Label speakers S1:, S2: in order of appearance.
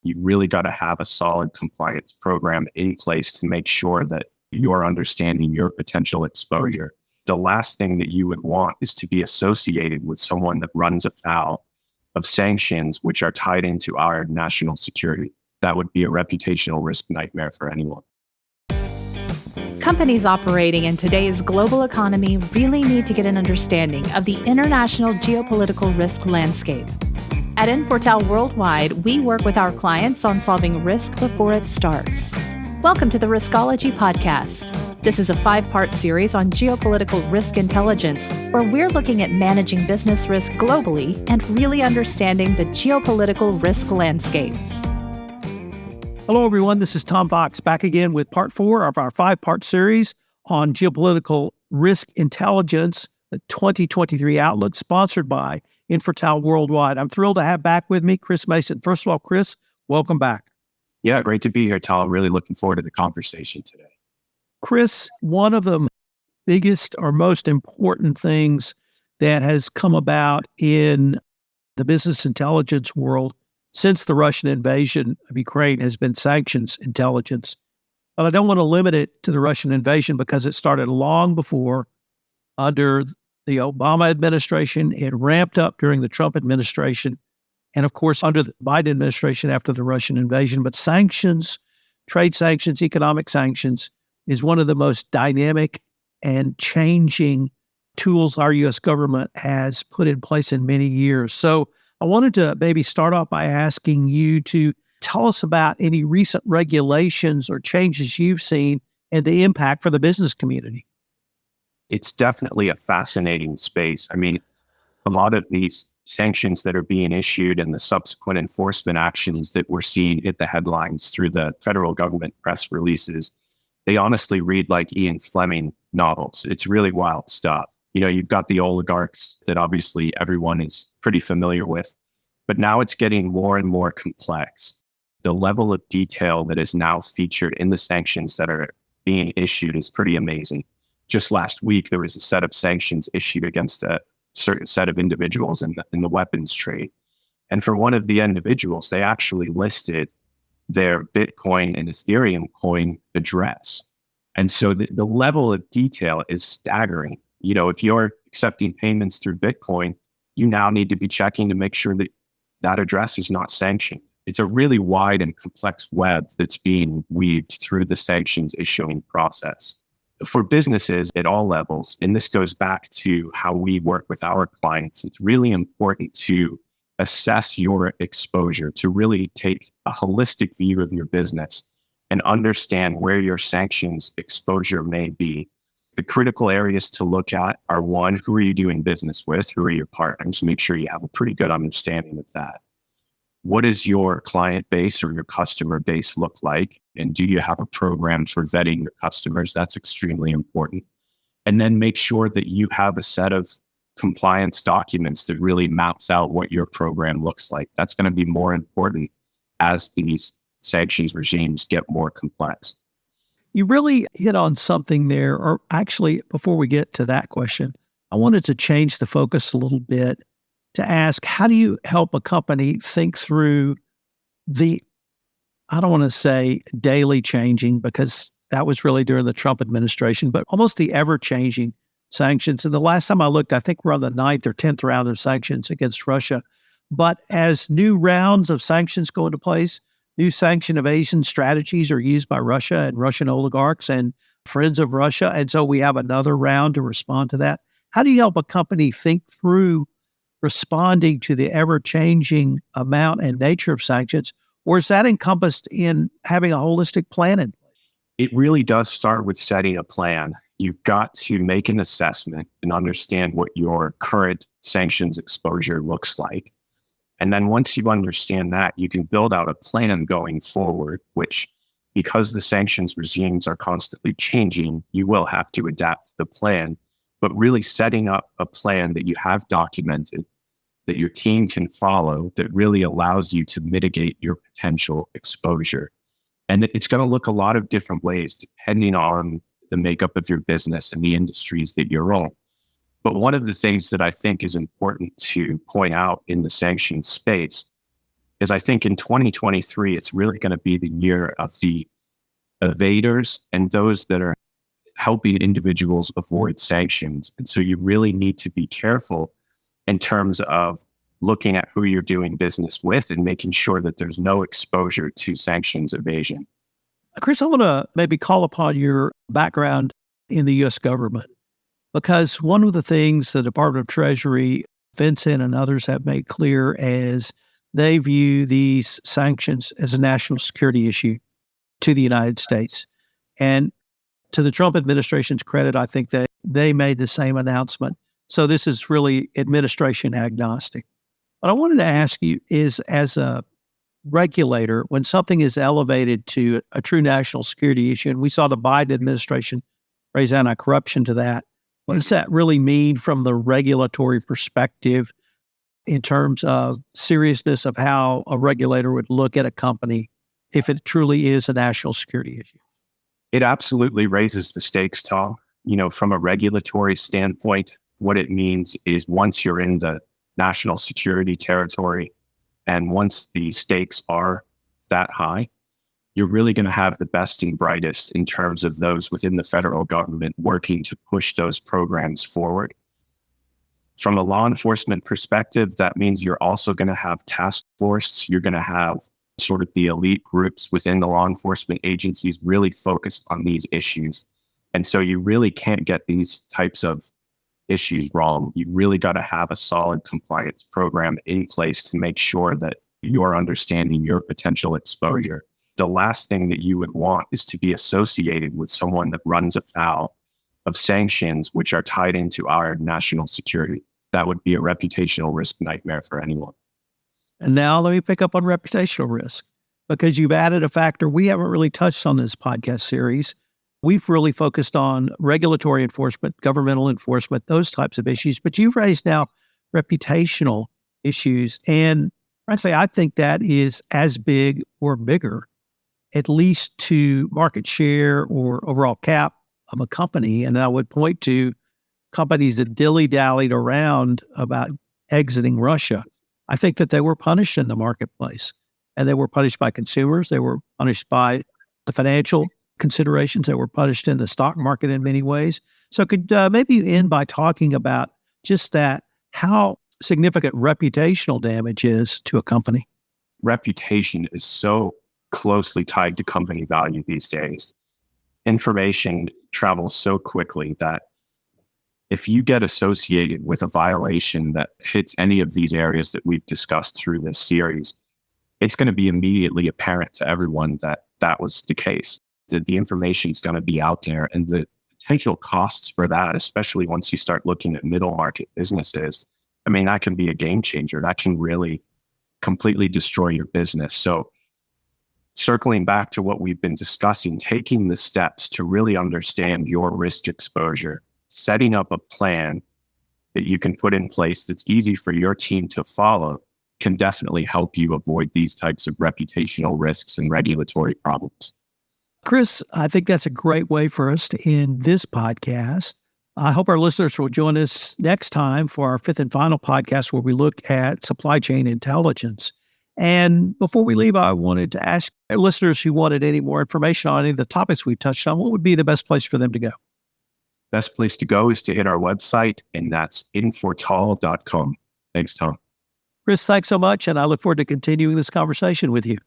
S1: You really got to have a solid compliance program in place to make sure that you're understanding your potential exposure. The last thing that you would want is to be associated with someone that runs afoul of sanctions, which are tied into our national security. That would be a reputational risk nightmare for anyone.
S2: Companies operating in today's global economy really need to get an understanding of the international geopolitical risk landscape. At Infortal Worldwide, we work with our clients on solving risk before it starts. Welcome to the Riskology podcast. This is a 5-part series on geopolitical risk intelligence, where we're looking at managing business risk globally and really understanding the geopolitical risk landscape.
S3: Hello, everyone. This is Tom Fox back again with part 4 of our 5-part series on geopolitical risk intelligence, the 2023 Outlook, sponsored by Infortal Worldwide. I'm thrilled to have back with me Chris Mason. First of all, Chris, welcome back.
S1: Yeah, great to be here, Tom. Really looking forward to the conversation today.
S3: Chris, one of the biggest or most important things that has come about in the business intelligence world since the Russian invasion of Ukraine has been sanctions intelligence. But I don't want to limit it to the Russian invasion because it started long before under the Obama administration. It ramped up during the Trump administration, and of course under the Biden administration after the Russian invasion. But sanctions, trade sanctions, economic sanctions is one of the most dynamic and changing tools our U.S. government has put in place in many years. So I wanted to maybe start off by asking you to tell us about any recent regulations or changes you've seen and the impact for the business community.
S1: It's definitely a fascinating space. I mean, a lot of these sanctions that are being issued and the subsequent enforcement actions that we're seeing hit the headlines through the federal government press releases, they honestly read like Ian Fleming novels. It's really wild stuff. You know, you've got the oligarchs that obviously everyone is pretty familiar with, but now it's getting more and more complex. The level of detail that is now featured in the sanctions that are being issued is pretty amazing. Just last week, there was a set of sanctions issued against a certain set of individuals in the weapons trade. And for one of the individuals, they actually listed their Bitcoin and Ethereum coin address. And so the level of detail is staggering. You know, if you're accepting payments through Bitcoin, you now need to be checking to make sure that that address is not sanctioned. It's a really wide and complex web that's being weaved through the sanctions issuing process. For businesses at all levels, and this goes back to how we work with our clients, it's really important to assess your exposure, to really take a holistic view of your business and understand where your sanctions exposure may be. The critical areas to look at are, one, who are you doing business with? Who are your partners? Make sure you have a pretty good understanding of that. What does your client base or your customer base look like? And do you have a program for vetting your customers? That's extremely important. And then make sure that you have a set of compliance documents that really maps out what your program looks like. That's going to be more important as these sanctions regimes get more complex.
S3: You really hit on something there, or actually, before we get to that question, I wanted to change the focus a little bit to ask, how do you help a company think through the, I don't want to say daily changing, because that was really during the Trump administration, but almost the ever-changing sanctions. And the last time I looked, I think we're on the 9th or 10th round of sanctions against Russia. But as new rounds of sanctions go into place, new sanction evasion strategies are used by Russia and Russian oligarchs and friends of Russia. And so we have another round to respond to that. How do you help a company think through responding to the ever-changing amount and nature of sanctions? Or is that encompassed in having a holistic plan in place?
S1: It really does start with setting a plan. You've got to make an assessment and understand what your current sanctions exposure looks like. And then once you understand that, you can build out a plan going forward, which, because the sanctions regimes are constantly changing, you will have to adapt the plan. But really setting up a plan that you have documented, that your team can follow, that really allows you to mitigate your potential exposure. And it's going to look a lot of different ways depending on the makeup of your business and the industries that you're in. But one of the things that I think is important to point out in the sanctions space is I think in 2023, it's really going to be the year of the evaders and those that are helping individuals avoid sanctions. And so you really need to be careful in terms of looking at who you're doing business with and making sure that there's no exposure to sanctions evasion.
S3: Chris, I want to maybe call upon your background in the U.S. government, because one of the things the Department of Treasury, Vincent, and others have made clear is they view these sanctions as a national security issue to the United States. And to the Trump administration's credit, I think that they made the same announcement. So this is really administration agnostic. What I wanted to ask you is, as a regulator, when something is elevated to a true national security issue, and we saw the Biden administration raise anti-corruption to that, what does that really mean from the regulatory perspective in terms of seriousness of how a regulator would look at a company if it truly is a national security issue?
S1: It absolutely raises the stakes, Tom. From a regulatory standpoint, what it means is once you're in the national security territory and once the stakes are that high, you're really going to have the best and brightest in terms of those within the federal government working to push those programs forward. From a law enforcement perspective, that means you're also going to have task force. You're going to have sort of the elite groups within the law enforcement agencies really focused on these issues. And so you really can't get these types of issues wrong. You really got to have a solid compliance program in place to make sure that you're understanding your potential exposure. The last thing that you would want is to be associated with someone that runs afoul of sanctions, which are tied into our national security. That would be a reputational risk nightmare for anyone.
S3: And now let me pick up on reputational risk, because you've added a factor we haven't really touched on this podcast series. We've really focused on regulatory enforcement, governmental enforcement, those types of issues, but you've raised now reputational issues. And frankly, I think that is as big or bigger, at least to market share or overall cap of a company. And I would point to companies that dilly-dallied around about exiting Russia. I think that they were punished in the marketplace, and they were punished by consumers. They were punished by the financial considerations. They were punished in the stock market in many ways. So could maybe end by talking about just that, how significant reputational damage is to a company.
S1: Reputation is so closely tied to company value these days. Information travels so quickly that if you get associated with a violation that hits any of these areas that we've discussed through this series, it's going to be immediately apparent to everyone that that was the case, that the information is going to be out there, and the potential costs for that, especially once you start looking at middle market businesses, I mean, that can be a game changer. That can really completely destroy your business. So circling back to what we've been discussing, taking the steps to really understand your risk exposure, setting up a plan that you can put in place that's easy for your team to follow can definitely help you avoid these types of reputational risks and regulatory problems.
S3: Chris, I think that's a great way for us to end this podcast. I hope our listeners will join us next time for our fifth and final podcast, where we look at supply chain intelligence. And before we leave, I wanted to ask our listeners who wanted any more information on any of the topics we touched on, what would be the best place for them to go?
S1: Best place to go is to hit our website, and that's infortal.com. Thanks, Tom.
S3: Chris, thanks so much. And I look forward to continuing this conversation with you.